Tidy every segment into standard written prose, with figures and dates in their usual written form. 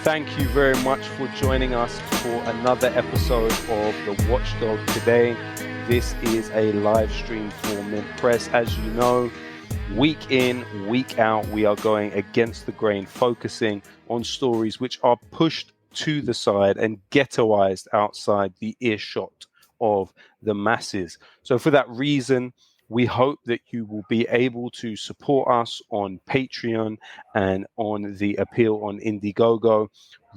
Thank you very much for joining us for another episode of the Watchdog today. This is a live stream for Mint Press. As you know, week in, week out, we are going against the grain, focusing on stories which are pushed to the side and ghettoized outside the earshot of the masses. So for that reason, we hope that you will be able to support us on Patreon and on the appeal on Indiegogo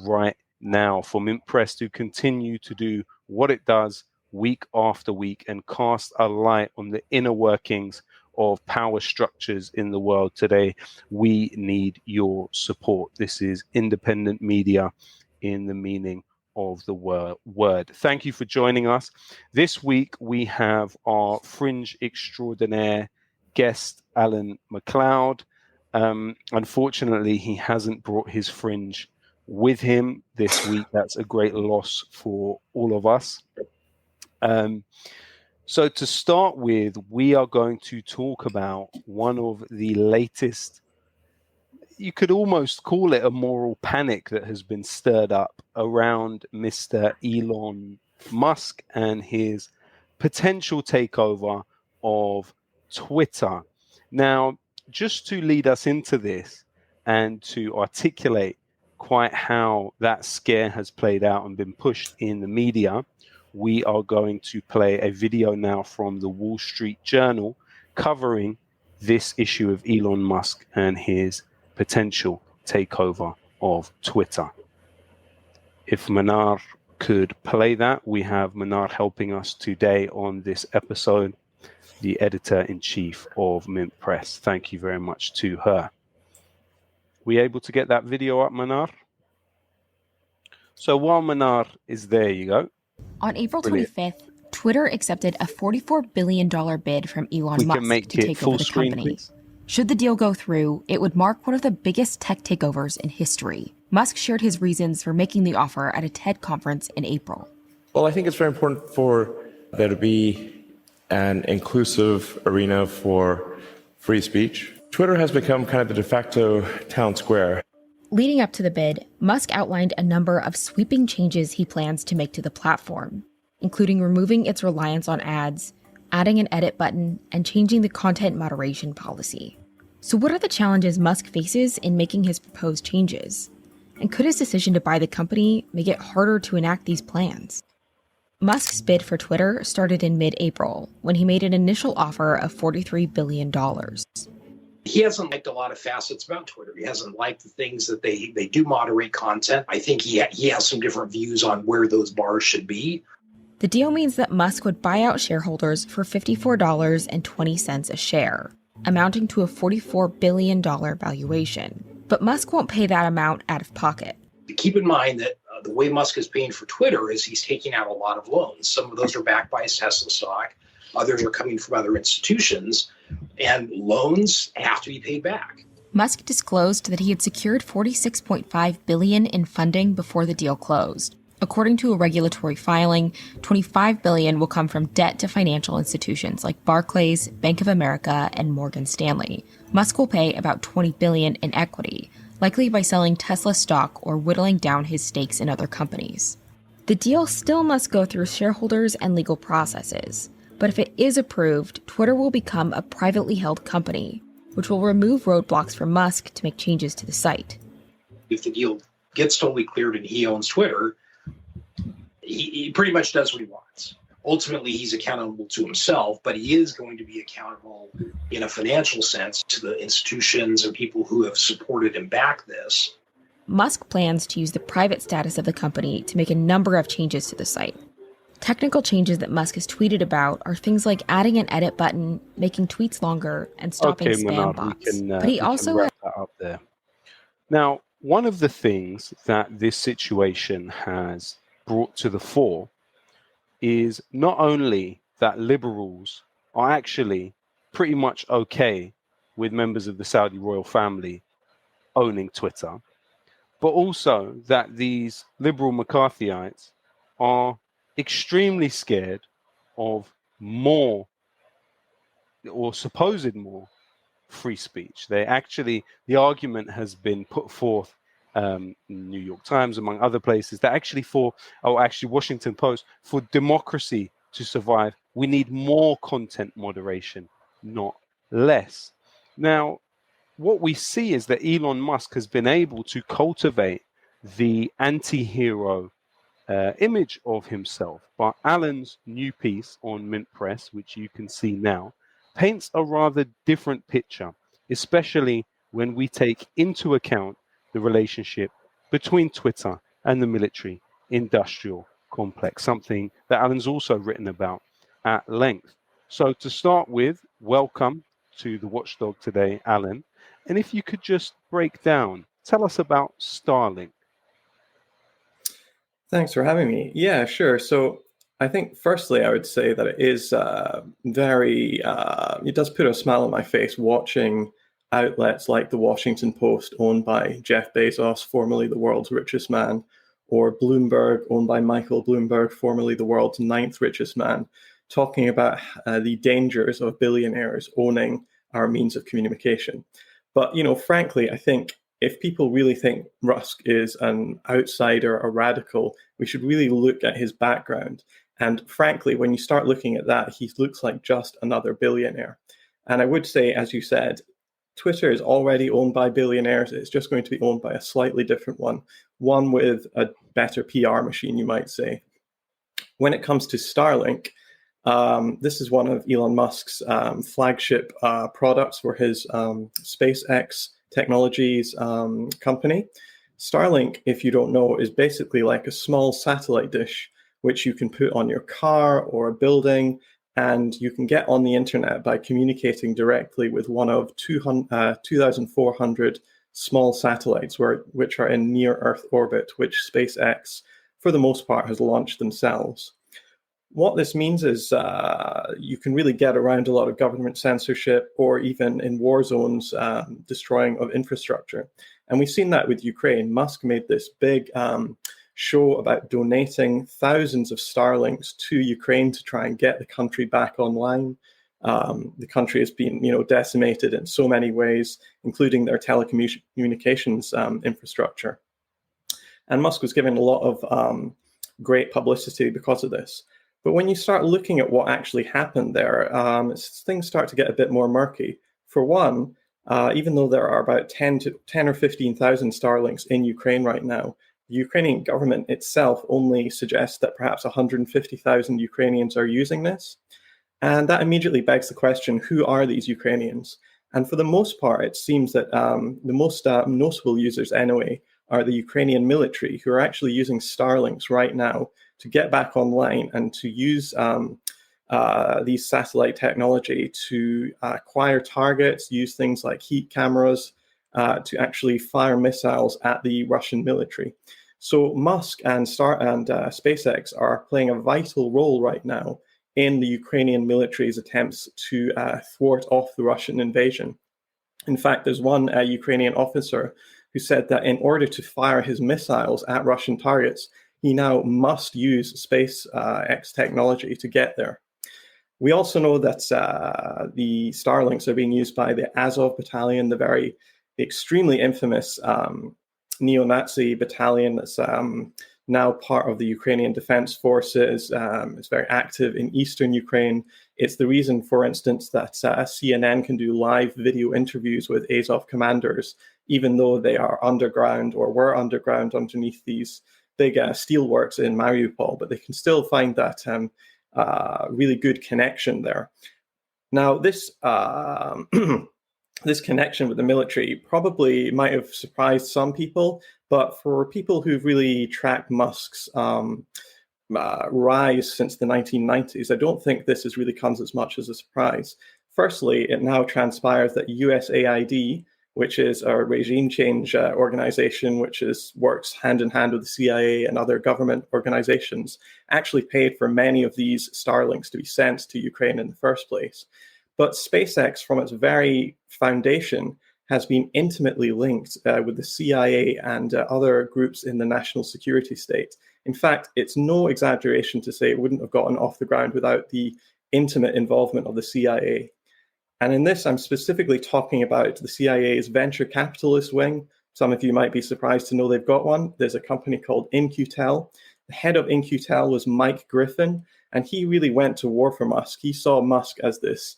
right now for Mint Press to continue to do what it does week after week and cast a light on the inner workings of power structures in the world today. We need your support. This is independent media in the meaning of the word. Thank you for joining us. This week we have our fringe extraordinaire guest, Alan MacLeod. Unfortunately, he hasn't brought his fringe with him this week. That's a great loss for all of us. So to start with, we are going to talk about one of the latest, you could almost call it a moral panic that has been stirred up around Mr. Elon Musk and his potential takeover of Twitter. Now, just to lead us into this and to articulate quite how that scare has played out and been pushed in the media, we are going to play a video now from the Wall Street Journal covering this issue of Elon Musk and his potential takeover of Twitter. If Manar could play that, we have Manar helping us today on this episode, the editor-in-chief of Mint Press. Thank you very much to her. We able to get that video up, Manar? So while Manar is there, you go. On April 25th, Twitter accepted a $44 billion bid from Elon Musk to take over the company. Please. Should the deal go through, it would mark one of the biggest tech takeovers in history. Musk shared his reasons for making the offer at a TED conference in April. Well, I think it's very important for there to be an inclusive arena for free speech. Twitter has become kind of the de facto town square. Leading up to the bid, Musk outlined a number of sweeping changes he plans to make to the platform, including removing its reliance on ads, adding an edit button, and changing the content moderation policy. So what are the challenges Musk faces in making his proposed changes? And could his decision to buy the company make it harder to enact these plans? Musk's bid for Twitter started in mid-April, when he made an initial offer of $43 billion. He hasn't liked a lot of facets about Twitter. He hasn't liked the things that they do moderate content. I think he has some different views on where those bars should be. The deal means that Musk would buy out shareholders for $54.20 a share, amounting to a $44 billion valuation. But Musk won't pay that amount out of pocket. Keep in mind that the way Musk is paying for Twitter is he's taking out a lot of loans. Some of those are backed by his Tesla stock. Others are coming from other institutions. And loans have to be paid back. Musk disclosed that he had secured $46.5 billion in funding before the deal closed. According to a regulatory filing, $25 billion will come from debt to financial institutions like Barclays, Bank of America, and Morgan Stanley. Musk will pay about $20 billion in equity, likely by selling Tesla stock or whittling down his stakes in other companies. The deal still must go through shareholders and legal processes, but if it is approved, Twitter will become a privately held company, which will remove roadblocks for Musk to make changes to the site. If the deal gets totally cleared and he owns Twitter, he pretty much does what he wants. Ultimately, he's accountable to himself, but he is going to be accountable in a financial sense to the institutions and people who have supported and backed this. Musk plans to use the private status of the company to make a number of changes to the site. Technical changes that Musk has tweeted about are things like adding an edit button, making tweets longer, and stopping spam bots. But he also wrap that up there. Now, one of the things that this situation has brought to the fore is not only that liberals are actually pretty much okay with members of the Saudi royal family owning Twitter, but also that these liberal McCarthyites are extremely scared of more or supposed more free speech. The argument has been put forth New York Times, among other places, that actually Washington Post, for democracy to survive, we need more content moderation, not less. Now, what we see is that Elon Musk has been able to cultivate the anti-hero image of himself. But Alan's new piece on Mint Press, which you can see now, paints a rather different picture, especially when we take into account the relationship between Twitter and the military industrial complex, something that Alan's also written about at length. So to start with, welcome to the Watchdog today, Alan. And if you could just break down, tell us about Starlink. Thanks for having me. Yeah, sure. So I think firstly, I would say that it is it does put a smile on my face watching outlets like the Washington Post, owned by Jeff Bezos, formerly the world's richest man, or Bloomberg, owned by Michael Bloomberg, formerly the world's 9th richest man, talking about the dangers of billionaires owning our means of communication. But, frankly, I think if people really think Musk is an outsider, a radical, we should really look at his background. And frankly, when you start looking at that, he looks like just another billionaire. And I would say, as you said, Twitter is already owned by billionaires. It's just going to be owned by a slightly different one with a better PR machine, you might say. When it comes to Starlink, this is one of Elon Musk's flagship products for his SpaceX technologies company. Starlink, if you don't know, is basically like a small satellite dish which you can put on your car or a building, and you can get on the internet by communicating directly with one of 2,400 small satellites which are in near Earth orbit, which SpaceX, for the most part, has launched themselves. What this means is you can really get around a lot of government censorship, or even in war zones, destroying of infrastructure. And we've seen that with Ukraine. Musk made this big show about donating thousands of Starlinks to Ukraine to try and get the country back online. The country has been, decimated in so many ways, including their telecommunications infrastructure. And Musk was given a lot of great publicity because of this. But when you start looking at what actually happened there, things start to get a bit more murky. For one, even though there are about 10 or 15,000 Starlinks in Ukraine right now, the Ukrainian government itself only suggests that perhaps 150,000 Ukrainians are using this. And that immediately begs the question, who are these Ukrainians? And for the most part, it seems that the most notable users anyway are the Ukrainian military, who are actually using Starlinks right now to get back online and to use these satellite technology to acquire targets, use things like heat cameras to actually fire missiles at the Russian military. So Musk and SpaceX are playing a vital role right now in the Ukrainian military's attempts to thwart off the Russian invasion. In fact, there's one Ukrainian officer who said that in order to fire his missiles at Russian targets, he now must use SpaceX technology to get there. We also know that the Starlinks are being used by the Azov battalion, the extremely infamous neo-Nazi battalion that's now part of the Ukrainian Defense Forces. It's very active in eastern Ukraine. It's the reason, for instance, that CNN can do live video interviews with Azov commanders, even though they are underground or were underground underneath these big steelworks in Mariupol, but they can still find that really good connection there. Now, this this connection with the military probably might have surprised some people, but for people who've really tracked Musk's rise since the 1990s, I don't think this has really comes as much as a surprise. Firstly, it now transpires that USAID, which is a regime change organization which works hand in hand with the CIA and other government organizations, actually paid for many of these Starlinks to be sent to Ukraine in the first place. But SpaceX, from its very foundation, has been intimately linked with the CIA and other groups in the national security state. In fact, it's no exaggeration to say it wouldn't have gotten off the ground without the intimate involvement of the CIA. And in this, I'm specifically talking about the CIA's venture capitalist wing, Some of you might be surprised to know they've got one. There's a company called In-Q-Tel. The head of In-Q-Tel was Mike Griffin, and he really went to war for Musk. He saw Musk as this,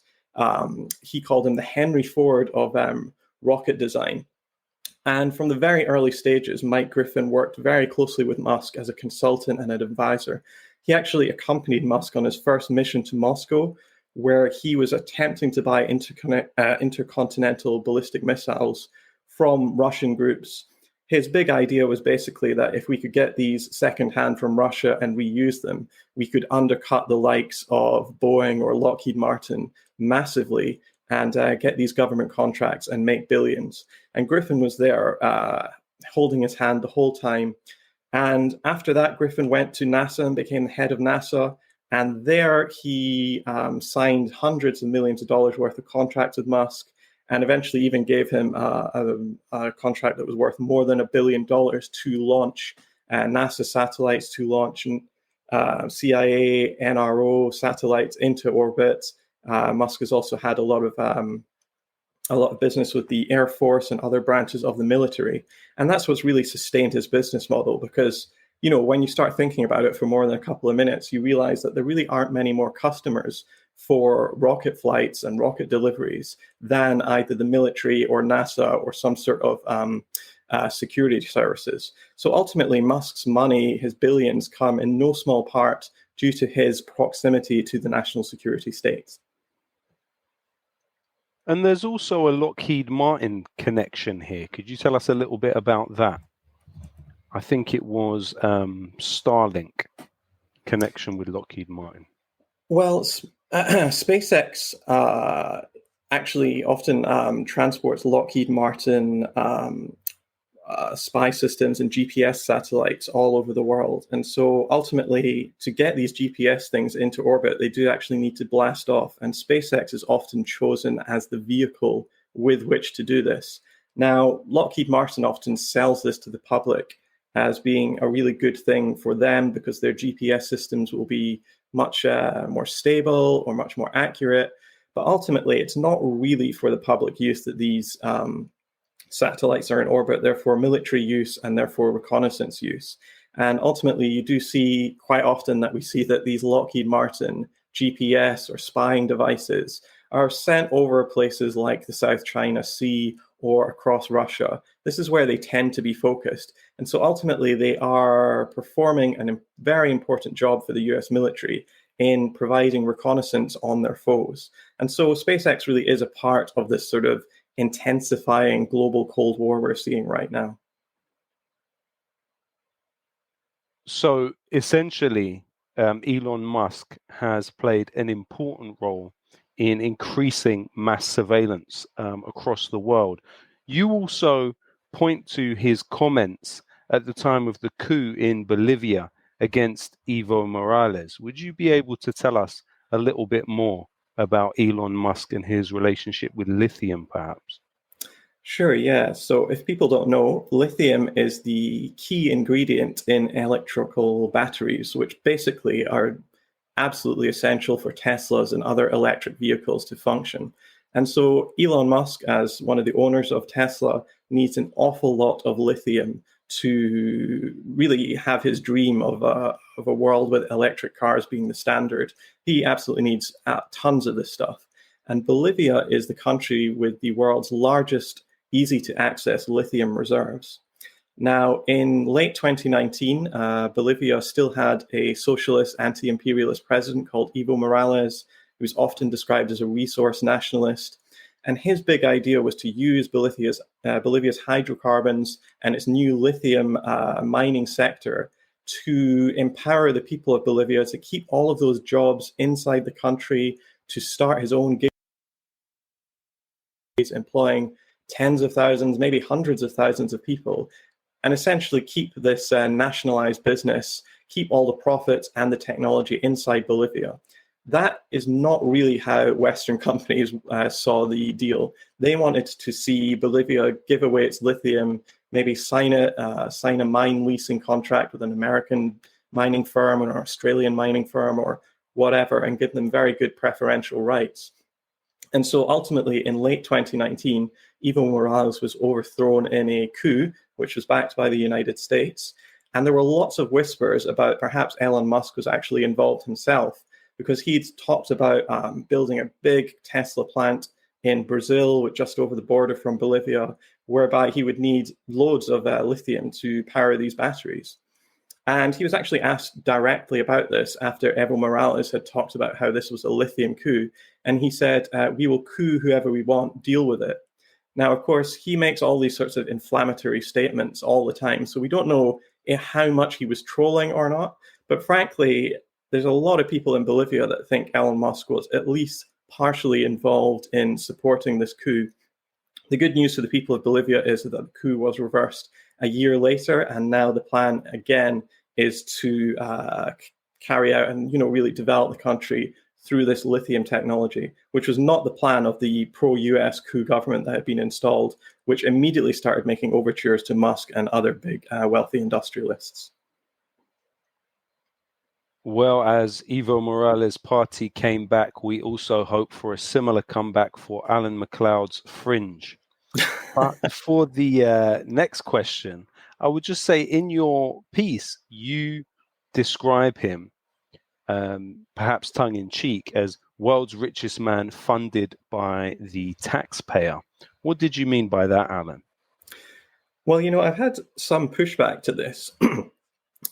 he called him the Henry Ford of rocket design. And from the very early stages, Mike Griffin worked very closely with Musk as a consultant and an advisor. He actually accompanied Musk on his first mission to Moscow, where he was attempting to buy intercontinental ballistic missiles from Russian groups. His big idea was basically that if we could get these secondhand from Russia and reuse them, we could undercut the likes of Boeing or Lockheed Martin massively and get these government contracts and make billions. And Griffin was there holding his hand the whole time. And after that, Griffin went to NASA and became the head of NASA. And there he signed hundreds of millions of dollars worth of contracts with Musk, and eventually even gave him a contract that was worth more than $1 billion to launch NASA satellites, to launch CIA, NRO satellites into orbit. Musk has also had a lot of business with the Air Force and other branches of the military. And that's what's really sustained his business model, because, you know, when you start thinking about it for more than a couple of minutes, you realize that there really aren't many more customers for rocket flights and rocket deliveries than either the military or NASA or some sort of security services. So ultimately, Musk's money, his billions, come in no small part due to his proximity to the national security states. And there's also a Lockheed Martin connection here. Could you tell us a little bit about that? I think it was Starlink connection with Lockheed Martin. Well, SpaceX actually often transports Lockheed Martin spy systems and GPS satellites all over the world. And so ultimately, to get these GPS things into orbit, they do actually need to blast off. And SpaceX is often chosen as the vehicle with which to do this. Now, Lockheed Martin often sells this to the public as being a really good thing for them because their GPS systems will be much more stable or much more accurate. But ultimately, it's not really for the public use that these satellites are in orbit. They're for military use and therefore reconnaissance use. And ultimately, you do see quite often that we see that these Lockheed Martin GPS or spying devices are sent over places like the South China Sea or across Russia. This is where they tend to be focused. And so ultimately, they are performing a very important job for the US military in providing reconnaissance on their foes. And so SpaceX really is a part of this sort of intensifying global Cold War we're seeing right now. So essentially, Elon Musk has played an important role in increasing mass surveillance across the world. You also point to his comments at the time of the coup in Bolivia against Evo Morales. Would you be able to tell us a little bit more about Elon Musk and his relationship with lithium, perhaps? Sure, yeah. So if people don't know, lithium is the key ingredient in electrical batteries, which basically are absolutely essential for Teslas and other electric vehicles to function. And so Elon Musk, as one of the owners of Tesla, needs an awful lot of lithium to really have his dream of a world with electric cars being the standard. He absolutely needs tons of this stuff. And Bolivia is the country with the world's largest easy-to-access lithium reserves. Now, in late 2019, Bolivia still had a socialist, anti-imperialist president called Evo Morales, who was often described as a resource nationalist. And his big idea was to use Bolivia's hydrocarbons and its new lithium mining sector to empower the people of Bolivia to keep all of those jobs inside the country, to start his own gigs, employing tens of thousands, maybe hundreds of thousands of people, and essentially keep this nationalized business, keep all the profits and the technology inside Bolivia. That is not really how Western companies saw the deal. They wanted to see Bolivia give away its lithium, maybe sign a mine leasing contract with an American mining firm or an Australian mining firm or whatever, and give them very good preferential rights. And so ultimately, in late 2019, Evo Morales was overthrown in a coup, which was backed by the United States. And there were lots of whispers about perhaps Elon Musk was actually involved himself, because he'd talked about building a big Tesla plant in Brazil, just over the border from Bolivia, whereby he would need loads of lithium to power these batteries. And he was actually asked directly about this after Evo Morales had talked about how this was a lithium coup. And he said, we will coup whoever we want, deal with it. Now, of course, he makes all these sorts of inflammatory statements all the time. So we don't know how much he was trolling or not. But frankly, there's a lot of people in Bolivia that think Elon Musk was at least partially involved in supporting this coup. The good news to the people of Bolivia is that the coup was reversed a year later, and now the plan again is to carry out and really develop the country through this lithium technology, which was not the plan of the pro-US coup government that had been installed, which immediately started making overtures to Musk and other big wealthy industrialists. Well, as Evo Morales' party came back, we also hope for a similar comeback for Alan MacLeod's Fringe. But for the next question, I would just say in your piece, you describe him, perhaps tongue-in-cheek, as world's richest man funded by the taxpayer. What did you mean by that, Alan? Well, I've had some pushback to this.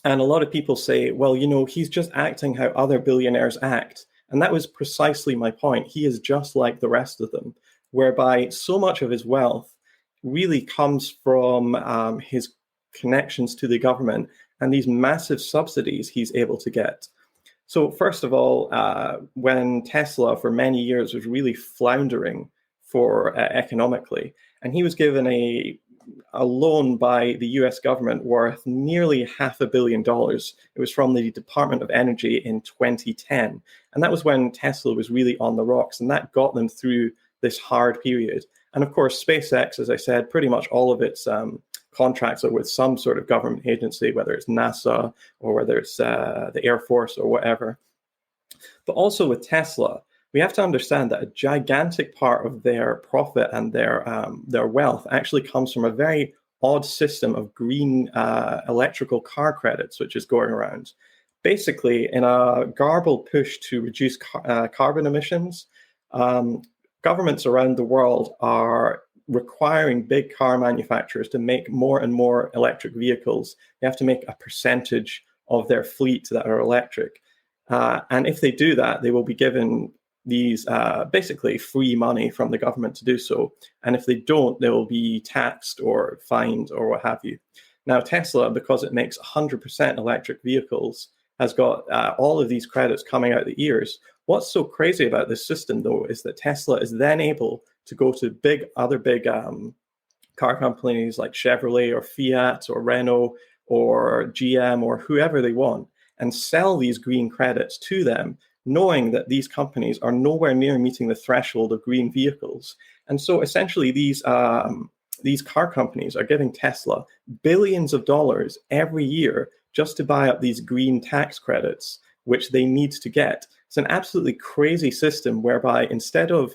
And a lot of people say, well, he's just acting how other billionaires act. And that was precisely my point. He is just like the rest of them, whereby so much of his wealth really comes from his connections to the government and these massive subsidies he's able to get. So first of all, when Tesla for many years was really floundering for economically, and he was given a loan by the US government worth nearly $500 million. It was from the Department of Energy in 2010. And that was when Tesla was really on the rocks, and that got them through this hard period. And of course, SpaceX, as I said, pretty much all of its contracts are with some sort of government agency, whether it's NASA or whether it's the Air Force or whatever. But also with Tesla, we have to understand that a gigantic part of their profit and their wealth actually comes from a very odd system of green electrical car credits, which is going around. Basically, in a garbled push to reduce carbon emissions, governments around the world are requiring big car manufacturers to make more and more electric vehicles. They have to make a percentage of their fleet that are electric. And if they do that, they will be given these basically free money from the government to do so. And if they don't, they will be taxed or fined or what have you. Now, Tesla, because it makes 100% electric vehicles, has got all of these credits coming out the ears. What's so crazy about this system, though, is that Tesla is then able to go to other big car companies like Chevrolet or Fiat or Renault or GM or whoever they want and sell these green credits to them, knowing that these companies are nowhere near meeting the threshold of green vehicles. And so essentially these car companies are giving Tesla billions of dollars every year just to buy up these green tax credits, which they need to get. It's an absolutely crazy system whereby instead of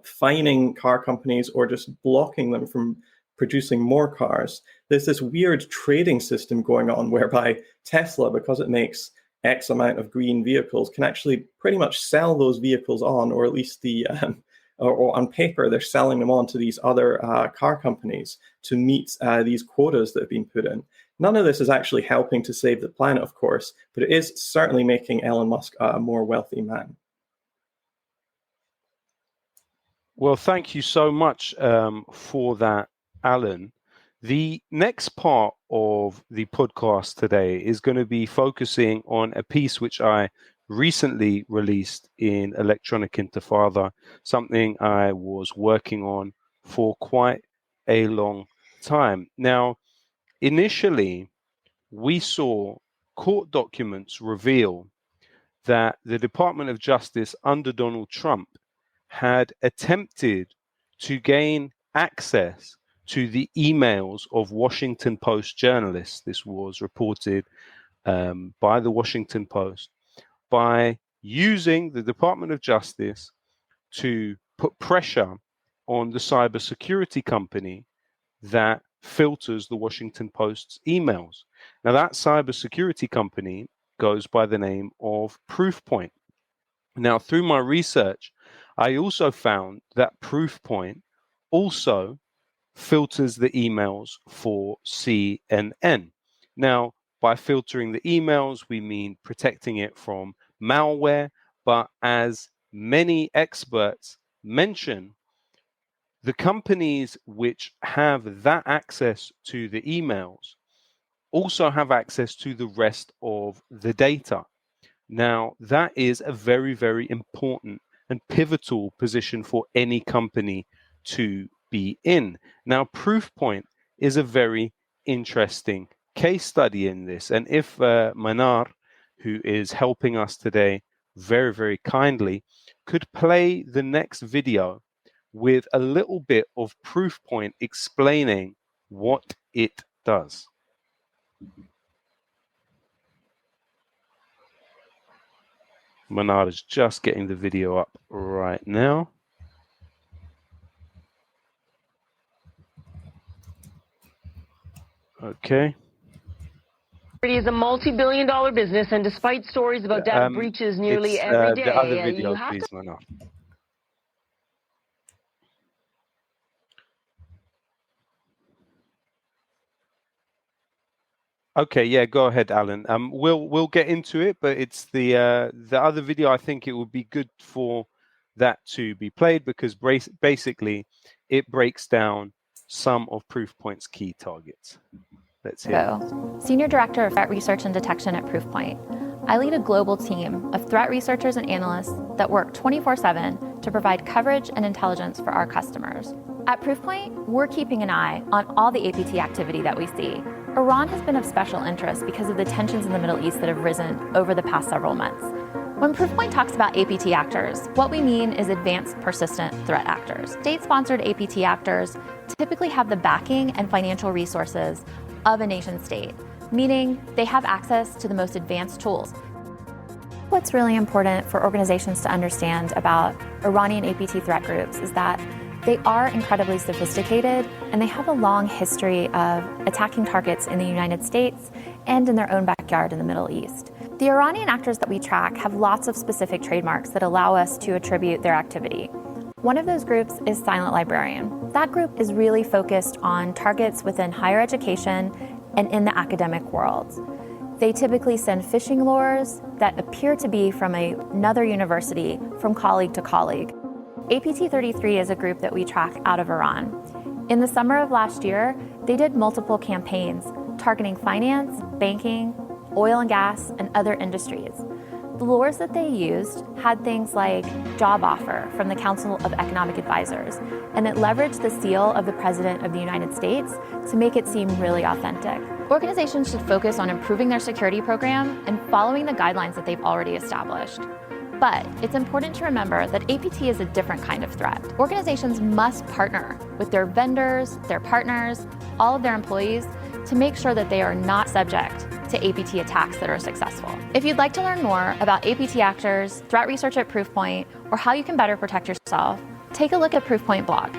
fining car companies or just blocking them from producing more cars, there's this weird trading system going on whereby Tesla, because it makes X amount of green vehicles, can actually pretty much sell those vehicles on, or at least or on paper, they're selling them on to these other car companies to meet these quotas that have been put in. None of this is actually helping to save the planet, of course, but it is certainly making Elon Musk a more wealthy man. Well, thank you so much for that, Alan. The next part of the podcast today is going to be focusing on a piece which I recently released in Electronic Intifada, something I was working on for quite a long time. Now, initially, we saw court documents reveal that the Department of Justice under Donald Trump had attempted to gain access to the emails of Washington Post journalists. This was reported by the Washington Post by using the Department of Justice to put pressure on the cybersecurity company that filters the Washington Post's emails. Now, that cybersecurity company goes by the name of Proofpoint. Now, through my research, I also found that Proofpoint also filters the emails for CNN. Now, by filtering the emails, we mean protecting it from malware, but as many experts mention, the companies which have that access to the emails also have access to the rest of the data. Now, that is a very, very important and pivotal position for any company to be in. Now, Proofpoint is a very interesting case study in this. And if Manar, who is helping us today very, very kindly, could play the next video with a little bit of Proofpoint explaining what it does. Manar is just getting the video up right now. Okay. It is a multi-billion-dollar business, and despite stories about data breaches nearly every day, the other video, you have please, to... Manar. Okay, yeah, go ahead, Alan. We'll get into it, but it's the other video. I think it would be good for that to be played because basically it breaks down some of Proofpoint's key targets. Let's hear it. Senior Director of Threat Research and Detection at Proofpoint. I lead a global team of threat researchers and analysts that work 24/7 to provide coverage and intelligence for our customers. At Proofpoint, we're keeping an eye on all the APT activity that we see. Iran has been of special interest because of the tensions in the Middle East that have risen over the past several months. When Proofpoint talks about APT actors, what we mean is advanced persistent threat actors. State-sponsored APT actors typically have the backing and financial resources of a nation state, meaning they have access to the most advanced tools. What's really important for organizations to understand about Iranian APT threat groups is that they are incredibly sophisticated and they have a long history of attacking targets in the United States and in their own backyard in the Middle East. The Iranian actors that we track have lots of specific trademarks that allow us to attribute their activity. One of those groups is Silent Librarian. That group is really focused on targets within higher education and in the academic world. They typically send phishing lures that appear to be from another university, from colleague to colleague. APT-33 is a group that we track out of Iran. In the summer of last year, they did multiple campaigns targeting finance, banking, oil and gas, and other industries. The lures that they used had things like job offer from the Council of Economic Advisors, and it leveraged the seal of the President of the United States to make it seem really authentic. Organizations should focus on improving their security program and following the guidelines that they've already established. But it's important to remember that APT is a different kind of threat. Organizations must partner with their vendors, their partners, all of their employees to make sure that they are not subject to APT attacks that are successful. If you'd like to learn more about APT actors, threat research at Proofpoint, or how you can better protect yourself, take a look at Proofpoint blog.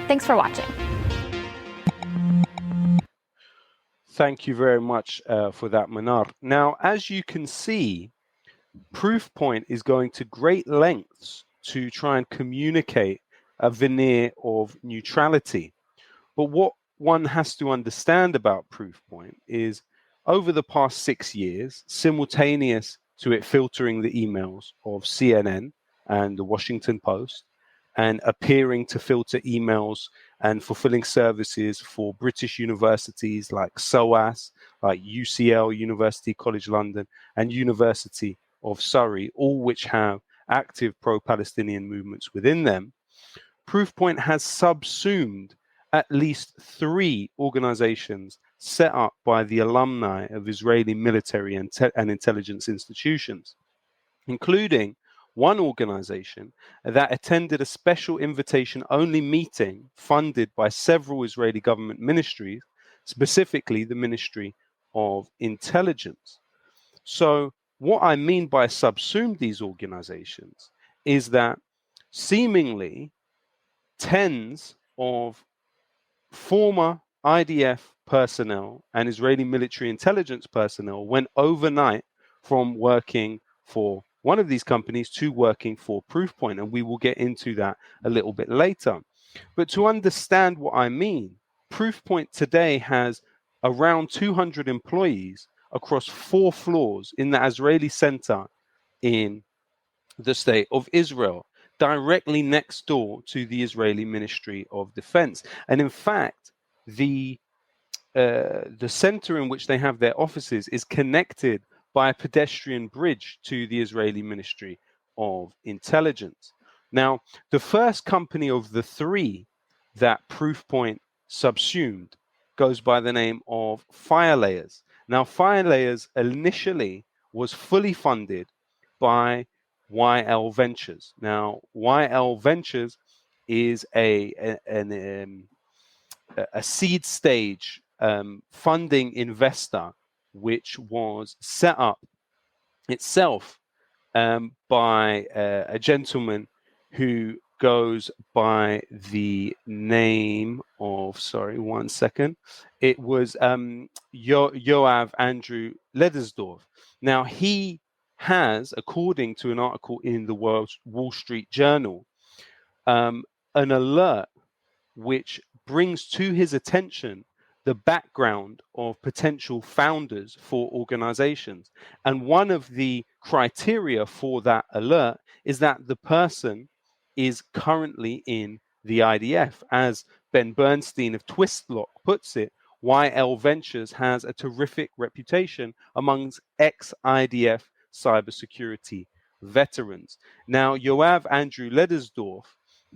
Thanks for watching. Thank you very much for that, Manar. Now, as you can see, Proofpoint is going to great lengths to try and communicate a veneer of neutrality. But what one has to understand about Proofpoint is over the past 6 years, simultaneous to it filtering the emails of CNN and the Washington Post and appearing to filter emails and fulfilling services for British universities like SOAS, like UCL, University College London, and University of Surrey, all which have active pro-Palestinian movements within them, Proofpoint has subsumed at least 3 organizations set up by the alumni of Israeli military and intelligence institutions, including one organization that attended a special invitation-only meeting funded by several Israeli government ministries, specifically the Ministry of Intelligence. So what I mean by subsume these organizations is that seemingly tens of former IDF personnel and Israeli military intelligence personnel went overnight from working for one of these companies to working for Proofpoint, and we will get into that a little bit later. But to understand what I mean, Proofpoint today has around 200 employees across 4 floors in the Israeli center in the state of Israel, directly next door to the Israeli Ministry of Defense. And in fact, the center in which they have their offices is connected by a pedestrian bridge to the Israeli Ministry of Intelligence. Now, the first company of the 3 that Proofpoint subsumed goes by the name of Firelayers. Now, Firelayers initially was fully funded by YL Ventures. Now, YL Ventures is a seed stage funding investor, which was set up itself by a gentleman who goes by the name of, sorry, one second. It was Yoav Andrew Ledersdorf. Now, he has, according to an article in the Wall Street Journal, an alert which brings to his attention the background of potential founders for organizations. And one of the criteria for that alert is that the person is currently in the IDF. As Ben Bernstein of Twistlock puts it, YL Ventures has a terrific reputation amongst ex-IDF cybersecurity veterans. Now, Yoav Andrew Ledersdorf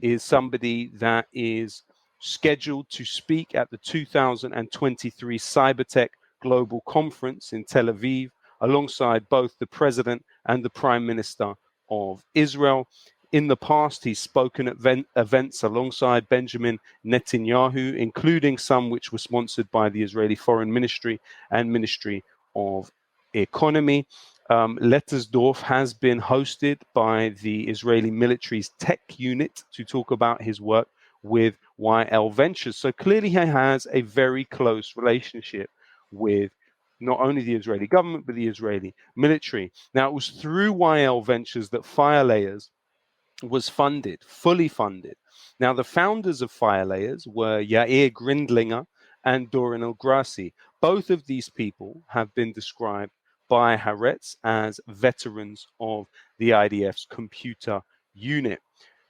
is somebody that is scheduled to speak at the 2023 Cybertech Global Conference in Tel Aviv, alongside both the President and the Prime Minister of Israel. In the past, he's spoken at events alongside Benjamin Netanyahu, including some which were sponsored by the Israeli Foreign Ministry and Ministry of Economy. Lettersdorf has been hosted by the Israeli military's tech unit to talk about his work with YL Ventures. So clearly he has a very close relationship with not only the Israeli government, but the Israeli military. Now, it was through YL Ventures that Firelayers was funded, fully funded. Now, the founders of Firelayers were Yair Grindlinger and Doron El-Grassi. Both of these people have been described by Haaretz as veterans of the IDF's computer unit.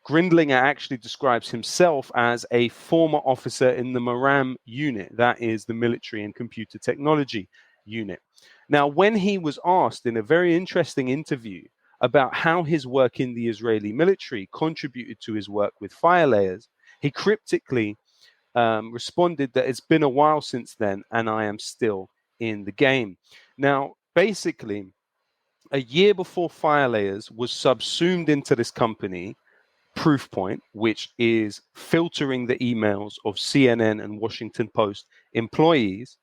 Grindlinger actually describes himself as a former officer in the Maram unit, that is the military and computer technology unit. Now, when he was asked in a very interesting interview about how his work in the Israeli military contributed to his work with Firelayers, he cryptically responded that it's been a while since then and I am still in the game. Now, basically, a year before Firelayers was subsumed into this company, Proofpoint, which is filtering the emails of CNN and Washington Post employees,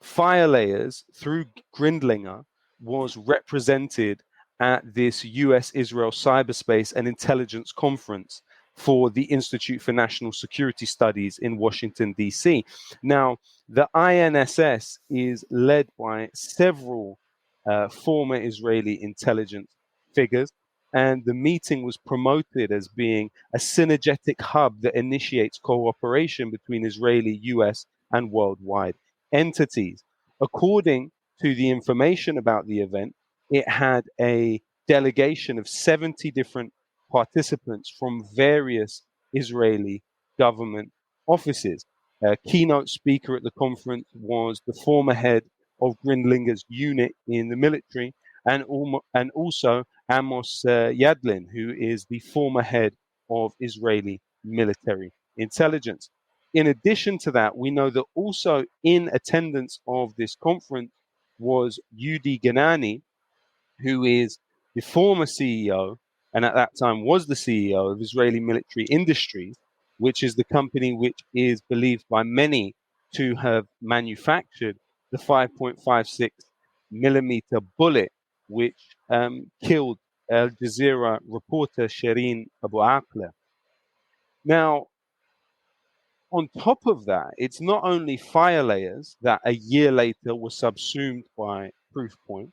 Firelayers, through Grindlinger, was represented at this US-Israel Cyberspace and Intelligence Conference for the Institute for National Security Studies in Washington, D.C. Now, the INSS is led by several former Israeli intelligence figures, and the meeting was promoted as being a synergetic hub that initiates cooperation between Israeli, US, and worldwide entities. According to the information about the event, it had a delegation of 70 different participants from various Israeli government offices. A keynote speaker at the conference was the former head of Grindlinger's unit in the military, and also Amos Yadlin, who is the former head of Israeli military intelligence. In addition to that, we know that also in attendance of this conference was Yudi Ganani, who is the former CEO, and at that time was the CEO of Israeli Military Industries, which is the company which is believed by many to have manufactured the 5.56 millimeter bullet, which killed Al Jazeera reporter Shireen Abu Akleh. Now, On top of that, it's not only fire layers that a year later were subsumed by Proofpoint,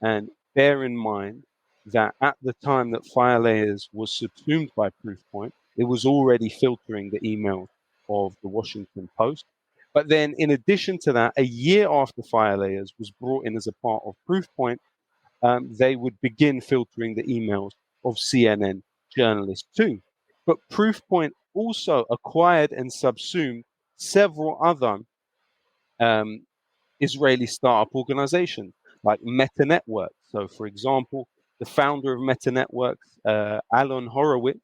and bear in mind that at the time that fire layers was subsumed by Proofpoint, it was already filtering the emails of the Washington Post. But then, in addition to that, a year after fire layers was brought in as a part of Proofpoint, they would begin filtering the emails of CNN journalists too. But Proofpoint also acquired and subsumed several other Israeli startup organizations like Meta Networks. So, for example, the founder of Meta Networks, Alan Horowitz,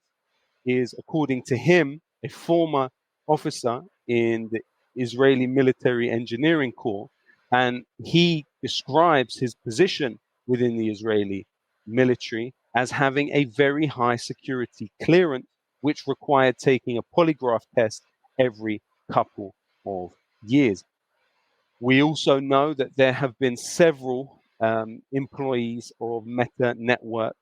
is, according to him, a former officer in the Israeli Military Engineering Corps, and he describes his position within the Israeli military as having a very high security clearance, which required taking a polygraph test every couple of years. We also know that there have been several employees of Meta Network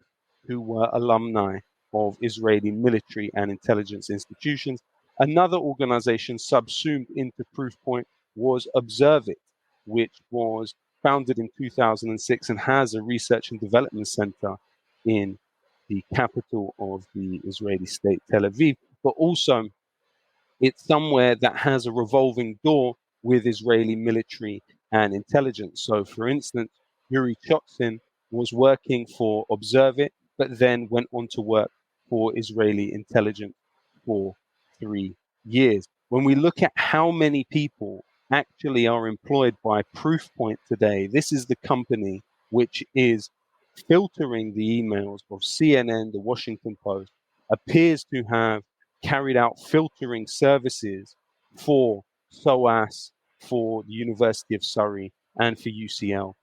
who were alumni of Israeli military and intelligence institutions. Another organization subsumed into Proofpoint was Observit, which was founded in 2006 and has a research and development center in the capital of the Israeli state, Tel Aviv, but also it's somewhere that has a revolving door with Israeli military and intelligence. So, for instance, Yuri Chotzin was working for Observit, but then went on to work for Israeli intelligence for 3 years. When we look at how many people actually are employed by Proofpoint today, this is the company which is filtering the emails of CNN, the Washington Post, appears to have carried out filtering services for SOAS, for the University of Surrey, and for UCL,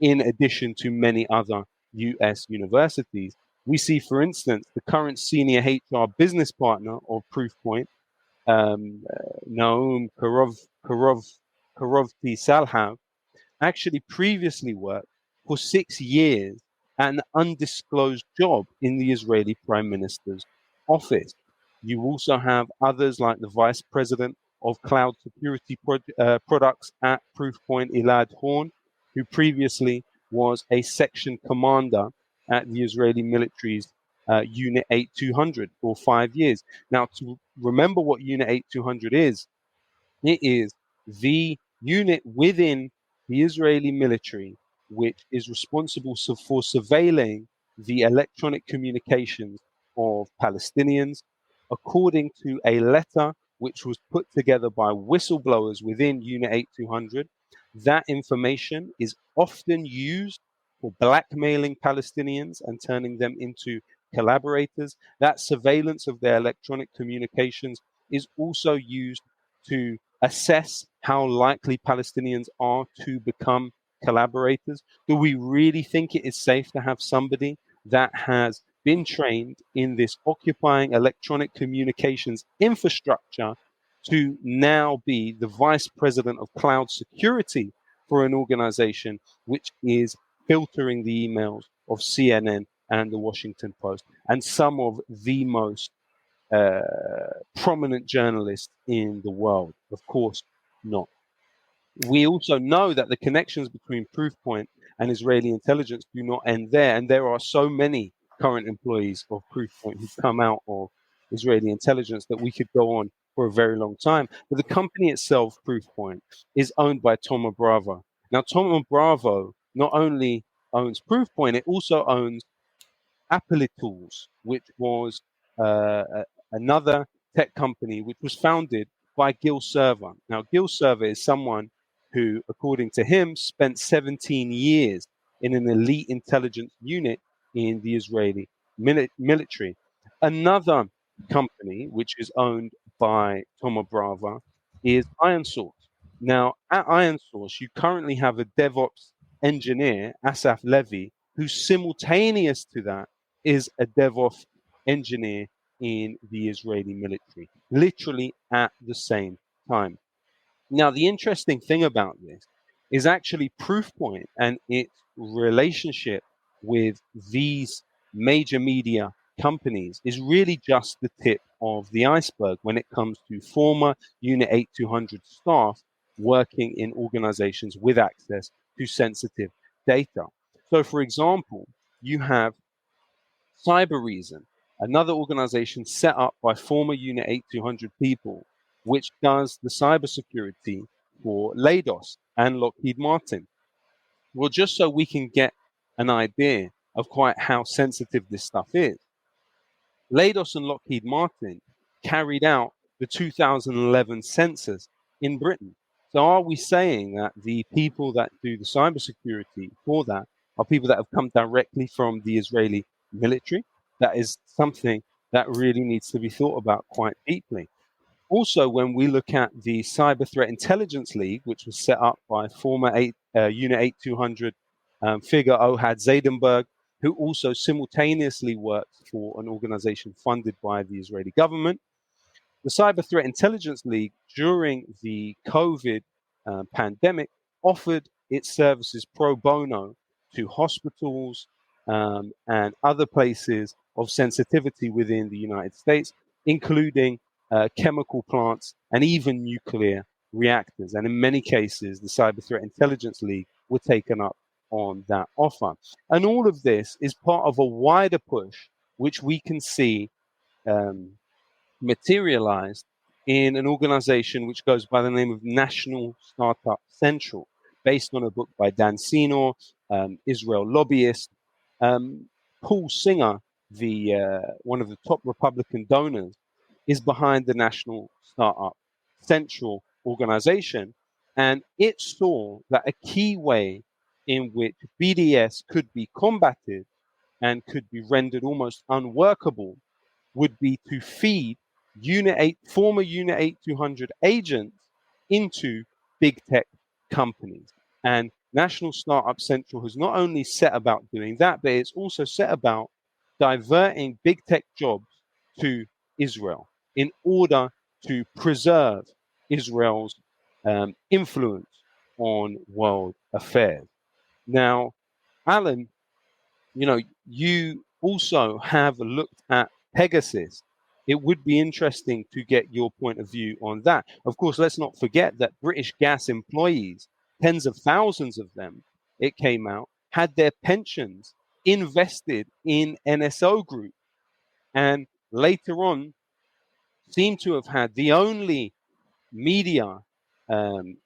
in addition to many other US universities. We see, for instance, the current senior HR business partner of Proofpoint, Naum Karovti Salhav, actually previously worked for 6 years at an undisclosed job in the Israeli Prime Minister's office. You also have others like the Vice President of Cloud Security Products at Proofpoint, Elad Horn, who previously was a section commander at the Israeli military's Unit 8200 for 5 years. Now, to remember what Unit 8200 is, it is the unit within the Israeli military which is responsible for surveilling the electronic communications of Palestinians, according to a letter which was put together by whistleblowers within Unit 8200. That information is often used for blackmailing Palestinians and turning them into collaborators. That surveillance of their electronic communications is also used to assess how likely Palestinians are to become collaborators. Do we really think it is safe to have somebody that has been trained in this occupying electronic communications infrastructure to now be the vice president of cloud security for an organization which is filtering the emails of CNN and the Washington Post and some of the most prominent journalists in the world? Of course not. We also know that the connections between Proofpoint and Israeli intelligence do not end there, and there are so many current employees of Proofpoint who come out of Israeli intelligence that we could go on for a very long time. But the company itself, Proofpoint, is owned by Thoma Bravo. Now, Thoma Bravo not only owns Proofpoint, it also owns Tools, which was another tech company which was founded by Gil Server. Now, Gil Server is someone who, according to him, spent 17 years in an elite intelligence unit in the Israeli military. Another company which is owned by Thoma Bravo is IronSource. Now, at IronSource, you currently have a DevOps engineer, Asaf Levy, who simultaneous to that is a DevOps engineer in the Israeli military, literally at the same time. Now, the interesting thing about this is actually Proofpoint and its relationship with these major media companies is really just the tip of the iceberg when it comes to former Unit 8200 staff working in organizations with access to sensitive data. So, for example, you have Cyber another organization set up by former Unit 8200 people, which does the cybersecurity for Leidos and Lockheed Martin. Well, just so we can get an idea of quite how sensitive this stuff is, Leidos and Lockheed Martin carried out the 2011 census in Britain. So are we saying that the people that do the cybersecurity for that are people that have come directly from the Israeli military? That is something that really needs to be thought about quite deeply. Also, when we look at the Cyber Threat Intelligence League, which was set up by former Unit 8200 figure Ohad Zaidenberg, who also simultaneously worked for an organization funded by the Israeli government. The Cyber Threat Intelligence League, during the COVID pandemic, offered its services pro bono to hospitals and other places of sensitivity within the United States, including chemical plants and even nuclear reactors. And in many cases, the Cyber Threat Intelligence League were taken up on that offer. And all of this is part of a wider push, which we can see materialized in an organization which goes by the name of National Startup Central, based on a book by Dan Senor, Israel lobbyist. Paul Singer, one of the top Republican donors, is behind the National Startup Central organization. And it saw that a key way in which BDS could be combated and could be rendered almost unworkable would be to feed former Unit 8200 agents into big tech companies. And National Startup Central has not only set about doing that, but it's also set about diverting big tech jobs to Israel in order to preserve Israel's influence on world affairs. Now, Alan, you also have looked at Pegasus. It would be interesting to get your point of view on that. Of course, let's not forget that British Gas employees, tens of thousands of them, it came out, had their pensions invested in NSO Group, and later on seem to have had the only media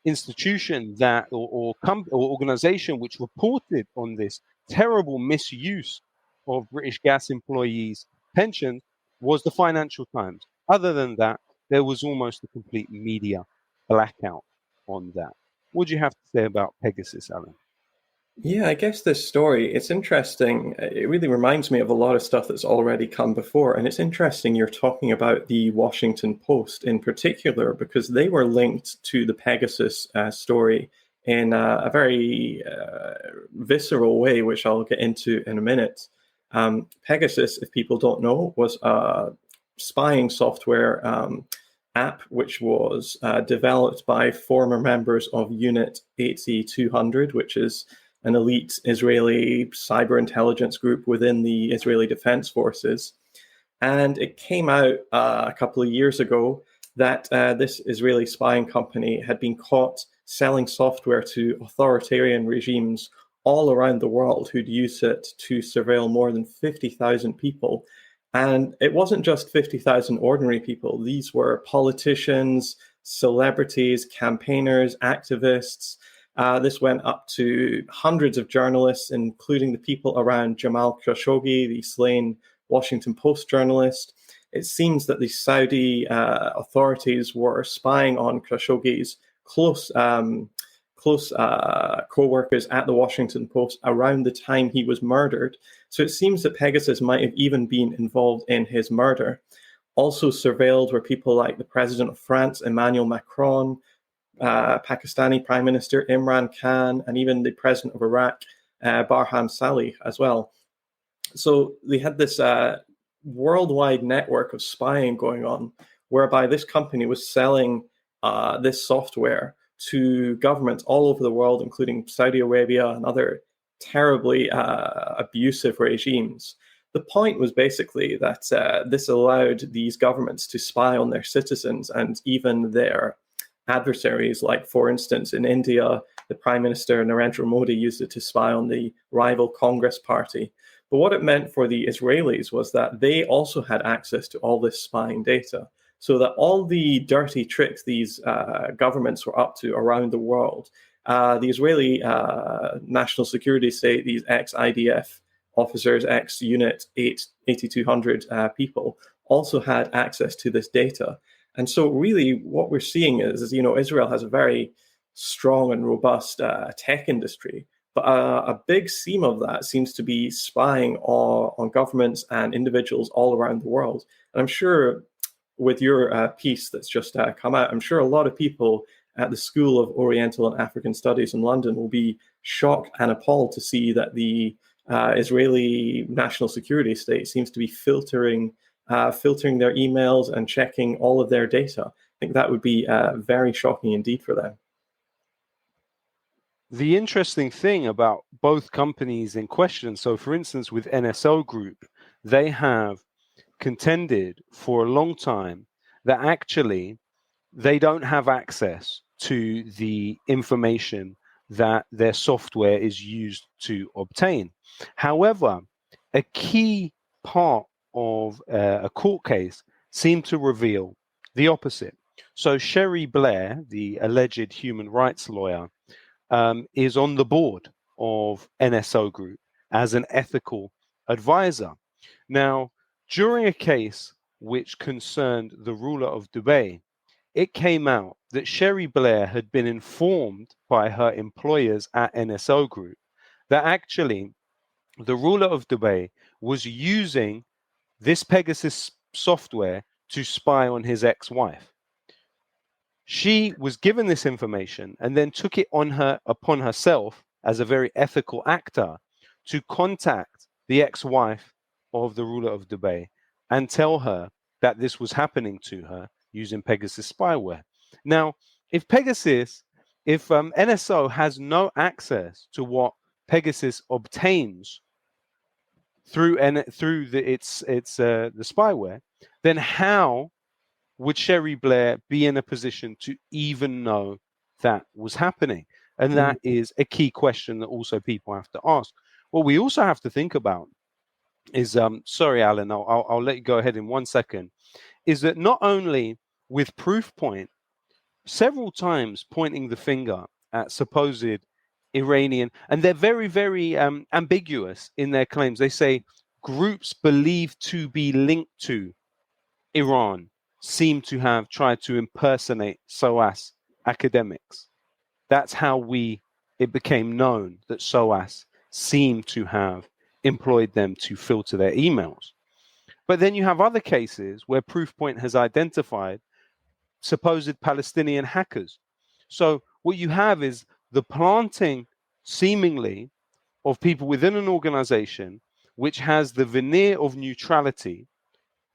institution that or organization which reported on this terrible misuse of British Gas employees' pensions was the Financial Times. Other than that, there was almost a complete media blackout on that. What do you have to say about Pegasus, Alan? Yeah, I guess this story, it's interesting. It really reminds me of a lot of stuff that's already come before. And it's interesting you're talking about the Washington Post in particular, because they were linked to the Pegasus story in a very visceral way, which I'll get into in a minute. Pegasus, if people don't know, was a spying software app which was developed by former members of Unit 8200, which is an elite Israeli cyber intelligence group within the Israeli Defense Forces. And it came out a couple of years ago that this Israeli spying company had been caught selling software to authoritarian regimes all around the world who'd use it to surveil more than 50,000 people. And it wasn't just 50,000 ordinary people. These were politicians, celebrities, campaigners, activists. This went up to hundreds of journalists, including the people around Jamal Khashoggi, the slain Washington Post journalist. It seems that the Saudi authorities were spying on Khashoggi's close co-workers at the Washington Post around the time he was murdered. So it seems that Pegasus might have even been involved in his murder. Also surveilled were people like the President of France, Emmanuel Macron, Pakistani Prime Minister Imran Khan, and even the President of Iraq, Barham Salih, as well. So they had this worldwide network of spying going on, whereby this company was selling this software to governments all over the world, including Saudi Arabia and other terribly abusive regimes. The point was basically that this allowed these governments to spy on their citizens and even their adversaries. Like, for instance, in India, the Prime Minister Narendra Modi used it to spy on the rival Congress party. But what it meant for the Israelis was that they also had access to all this spying data, so that all the dirty tricks these governments were up to around the world, the Israeli national security state, these ex-IDF officers, ex-Unit 8200 people, also had access to this data. And so really what we're seeing is, Israel has a very strong and robust tech industry, but a big seam of that seems to be spying on governments and individuals all around the world. And I'm sure with your piece that's just come out, I'm sure a lot of people at the School of Oriental and African Studies in London will be shocked and appalled to see that the Israeli national security state seems to be filtering their emails and checking all of their data. I think that would be very shocking indeed for them. The interesting thing about both companies in question, so for instance, with NSO Group, they have contended for a long time that actually they don't have access to the information that their software is used to obtain. However, a key part of a court case seemed to reveal the opposite. So Sherry Blair, the alleged human rights lawyer, is on the board of NSO Group as an ethical advisor. Now, during a case which concerned the ruler of Dubai, it came out that Sherry Blair had been informed by her employers at NSO Group that actually the ruler of Dubai was using this Pegasus software to spy on his ex-wife. She was given this information and then took it upon herself as a very ethical actor to contact the ex-wife of the ruler of Dubai and tell her that this was happening to her using Pegasus spyware. Now, if NSO has no access to what Pegasus obtains through the spyware, then how would Sherry Blair be in a position to even know that was happening? And that is a key question that also people have to ask. What we also have to think about is, sorry, Alan, I'll let you go ahead in 1 second, is that not only with Proofpoint several times pointing the finger at supposed Iranian, and they're very, very ambiguous in their claims. They say groups believed to be linked to Iran seem to have tried to impersonate SOAS academics. That's how it became known that SOAS seemed to have employed them to filter their emails. But then you have other cases where Proofpoint has identified supposed Palestinian hackers. So what you have is the planting, seemingly, of people within an organization which has the veneer of neutrality,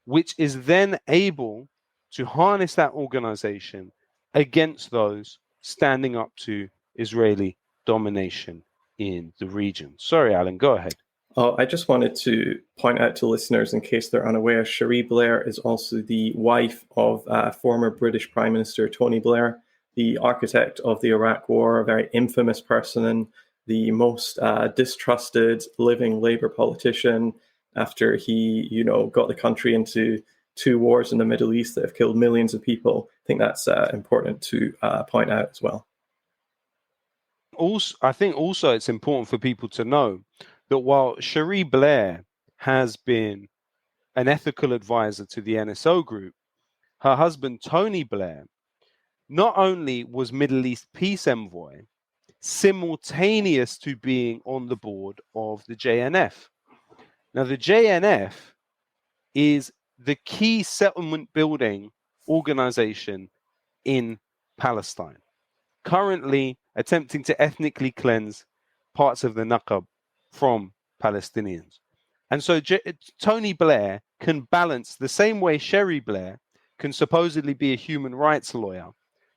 which is then able to harness that organization against those standing up to Israeli domination in the region. Sorry, Alan, go ahead. Oh, I just wanted to point out to listeners, in case they're unaware, Cherie Blair is also the wife of former British Prime Minister Tony Blair, the architect of the Iraq War, a very infamous person and the most distrusted living Labour politician after he, got the country into 2 wars in the Middle East that have killed millions of people. I think that's important to point out as well. Also, I think also it's important for people to know that while Cherie Blair has been an ethical advisor to the NSO Group, her husband, Tony Blair, not only was Middle East peace envoy, simultaneous to being on the board of the JNF. Now, the JNF is the key settlement building organization in Palestine, currently attempting to ethnically cleanse parts of the Naqab from Palestinians. And so Tony Blair can balance the same way Cherie Blair can supposedly be a human rights lawyer.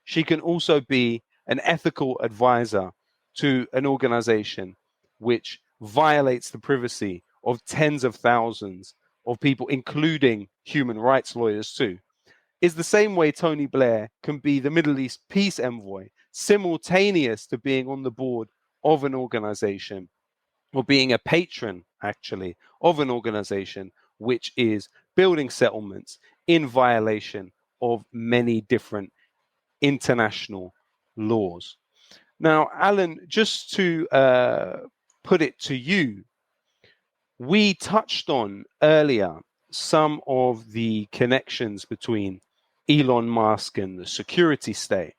She can also be an ethical advisor to an organization which violates the privacy of tens of thousands of people, including human rights lawyers too, is the same way Tony Blair can be the Middle East peace envoy, simultaneous to being on the board of an organization, or being a patron, actually, of an organization which is building settlements in violation of many different international laws. Now, Alan, just to put it to you, we touched on earlier some of the connections between Elon Musk and the security state,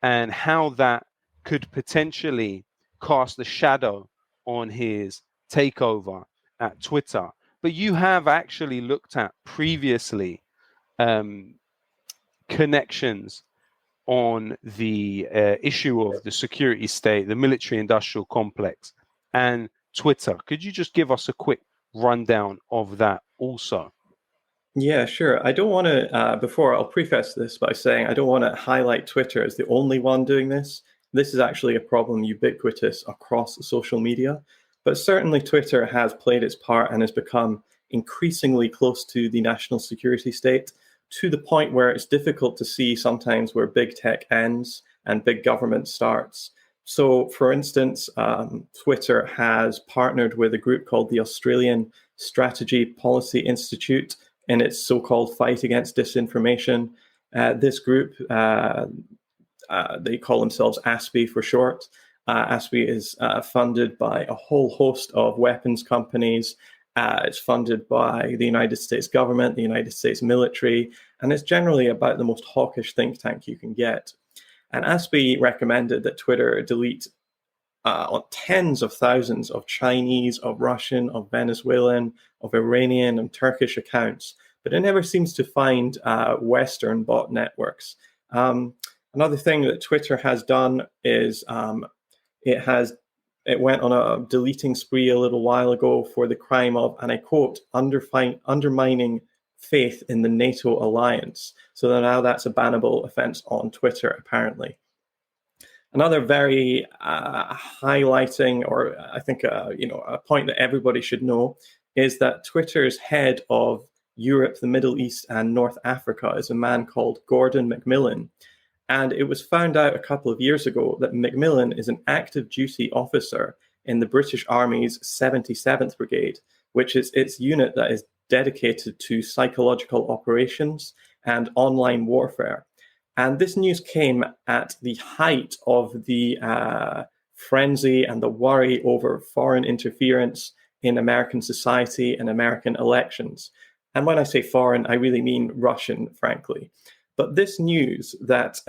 and how that could potentially cast a shadow on his takeover at Twitter. But you have actually looked at previously connections on the issue of the security state, the military industrial complex, and Twitter. Could you just give us a quick rundown of that also? Yeah, sure. I don't want to, before I'll preface this by saying I don't want to highlight Twitter as the only one doing this. This is actually a problem ubiquitous across social media. But certainly Twitter has played its part and has become increasingly close to the national security state, to the point where it's difficult to see sometimes where big tech ends and big government starts. So, for instance, Twitter has partnered with a group called the Australian Strategy Policy Institute in its so-called fight against disinformation. This group, they call themselves ASPI for short. ASPI is funded by a whole host of weapons companies. It's funded by the United States government, the United States military, and it's generally about the most hawkish think tank you can get. And ASPI recommended that Twitter delete tens of thousands of Chinese, of Russian, of Venezuelan, of Iranian and Turkish accounts, but it never seems to find Western bot networks. Another thing that Twitter has done is it went on a deleting spree a little while ago for the crime of, and I quote, undermining faith in the NATO alliance. So now that's a bannable offense on Twitter, apparently. Another very highlighting, or I think a point that everybody should know, is that Twitter's head of Europe, the Middle East, and North Africa is a man called Gordon McMillan. And it was found out a couple of years ago that McMillan is an active duty officer in the British Army's 77th Brigade, which is its unit that is dedicated to psychological operations and online warfare. And this news came at the height of the frenzy and the worry over foreign interference in American society and American elections. And when I say foreign, I really mean Russian, frankly. But this news that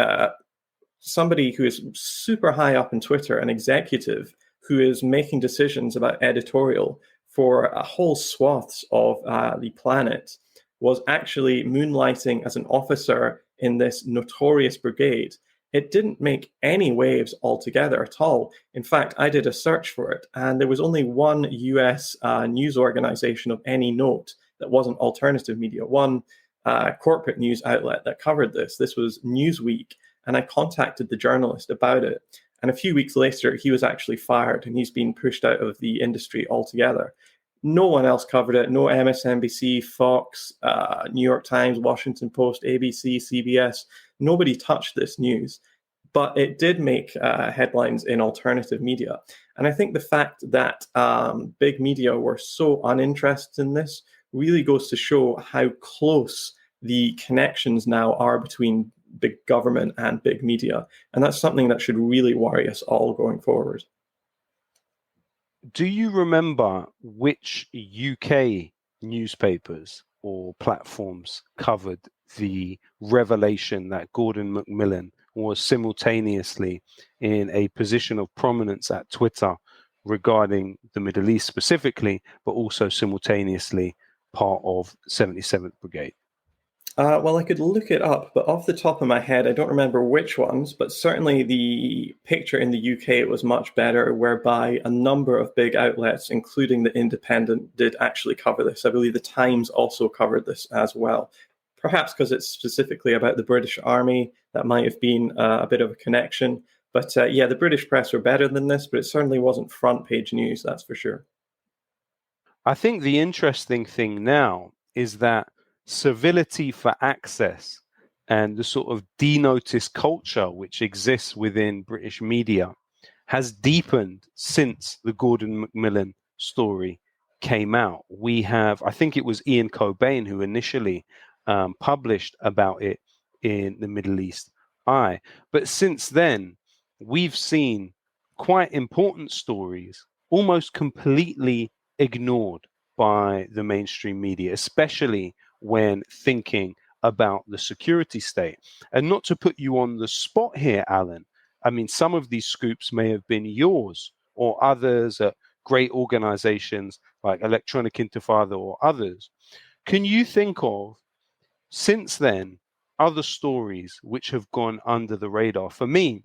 somebody who is super high up in Twitter, an executive who is making decisions about editorial for a whole swaths of the planet, was actually moonlighting as an officer in this notorious brigade, it didn't make any waves altogether at all. In fact, I did a search for it, and there was only one US news organization of any note that wasn't alternative media, one corporate news outlet that covered this. This was Newsweek, and I contacted the journalist about it. And a few weeks later, he was actually fired, and he's been pushed out of the industry altogether. No one else covered it. No MSNBC, Fox, New York Times, Washington Post, ABC, CBS. Nobody touched this news. But it did make headlines in alternative media. And I think the fact that big media were so uninterested in this really goes to show how close the connections now are between big government and big media. And that's something that should really worry us all going forward. Do you remember which UK newspapers or platforms covered the revelation that Gordon McMillan was simultaneously in a position of prominence at Twitter regarding the Middle East specifically, but also simultaneously part of 77th Brigade? Well, I could look it up, but off the top of my head, I don't remember which ones, but certainly the picture in the UK was much better, whereby a number of big outlets, including The Independent, did actually cover this. I believe The Times also covered this as well. Perhaps because it's specifically about the British Army, that might have been a bit of a connection. But yeah, the British press were better than this, but it certainly wasn't front page news, that's for sure. I think the interesting thing now is that civility for access and the sort of de-notice culture which exists within British media has deepened since the Gordon Macmillan story came out. We have, I think it was Ian Cobain who initially published about it in the Middle East Eye. But since then, we've seen quite important stories almost completely ignored by the mainstream media, especially when thinking about the security state. And not to put you on the spot here, Alan, I mean, some of these scoops may have been yours or others at great organizations like Electronic Intifada or others. Can you think of, since then, other stories which have gone under the radar? For me,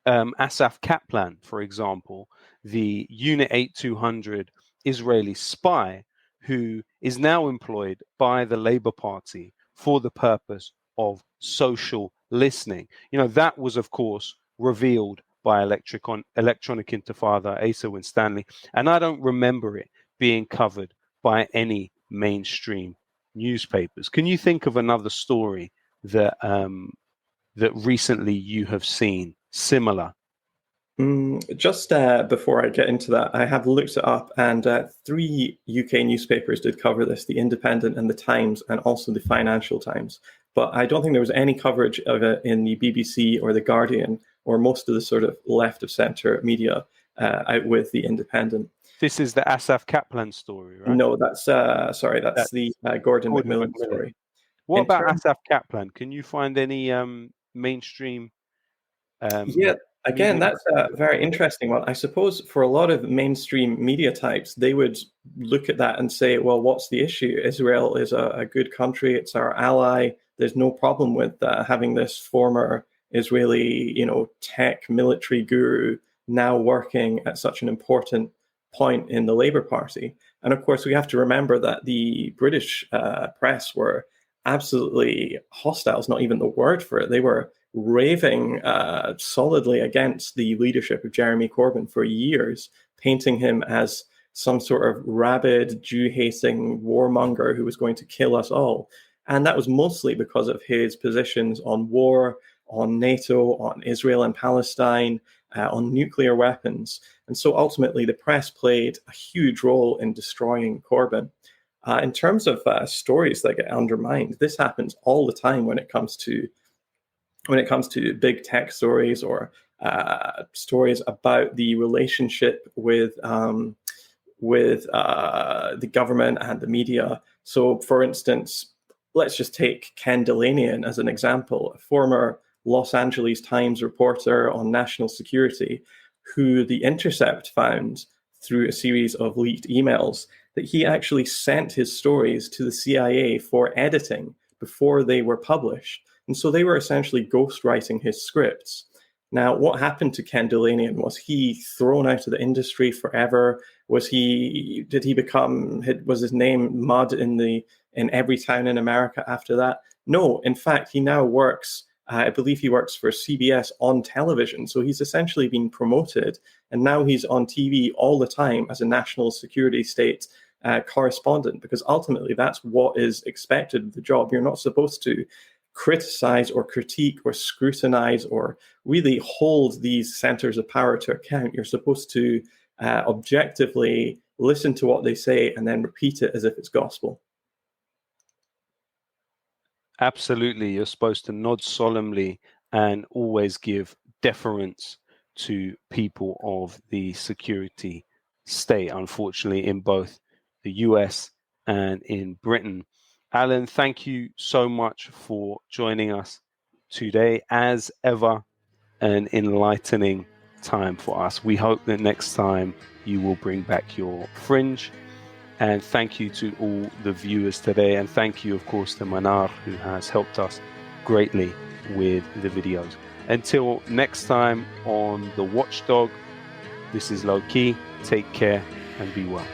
Asaf Kaplan, for example, the Unit 8200 Israeli spy who is now employed by the Labour Party for the purpose of social listening. You know, that was, of course, revealed by Electronic Intifada, Asa Winstanley, and I don't remember it being covered by any mainstream newspapers. Can you think of another story that that recently you have seen similar? Just before I get into that, I have looked it up, and 3 UK newspapers did cover this: the Independent and the Times, and also the Financial Times. But I don't think there was any coverage of it in the BBC or the Guardian or most of the sort of left of centre media out with the Independent. This is the Asaf Kaplan story, right? No, that's the Gordon Macmillan story. What about Asaf Kaplan? Can you find any mainstream? Yeah, again, that's a very interesting one. I suppose for a lot of mainstream media types, they would look at that and say, well, what's the issue? Israel is a good country. It's our ally. There's no problem with having this former Israeli, tech military guru now working at such an important point in the Labour Party. And of course, we have to remember that the British press were absolutely hostile, is not even the word for it. They were raving solidly against the leadership of Jeremy Corbyn for years, painting him as some sort of rabid, Jew-hating warmonger who was going to kill us all. And that was mostly because of his positions on war, on NATO, on Israel and Palestine, on nuclear weapons. And so ultimately, the press played a huge role in destroying Corbyn. In terms of stories that get undermined, this happens all the time when it comes to big tech stories or stories about the relationship with the government and the media. So, for instance, let's just take Ken Delanian as an example, a former Los Angeles Times reporter on national security, who The Intercept found through a series of leaked emails that he actually sent his stories to the CIA for editing before they were published. And so they were essentially ghostwriting his scripts. Now, what happened to Ken Delanian? Was he thrown out of the industry forever? Was his name mud in every town in America after that? No, in fact, he now works, I believe he works for CBS on television. So he's essentially been promoted, and now he's on TV all the time as a national security state correspondent, because ultimately that's what is expected of the job. You're not supposed to criticize or critique or scrutinize or really hold these centers of power to account. You're supposed to objectively listen to what they say and then repeat it as if it's gospel. Absolutely. You're supposed to nod solemnly and always give deference to people of the security state, unfortunately, in both the US and in Britain. Alan, thank you so much for joining us today. As ever, an enlightening time for us. We hope that next time you will bring back your fringe. And thank you to all the viewers today. And thank you, of course, to Manar, who has helped us greatly with the videos. Until next time on The Watchdog, this is Lowkey. Take care and be well.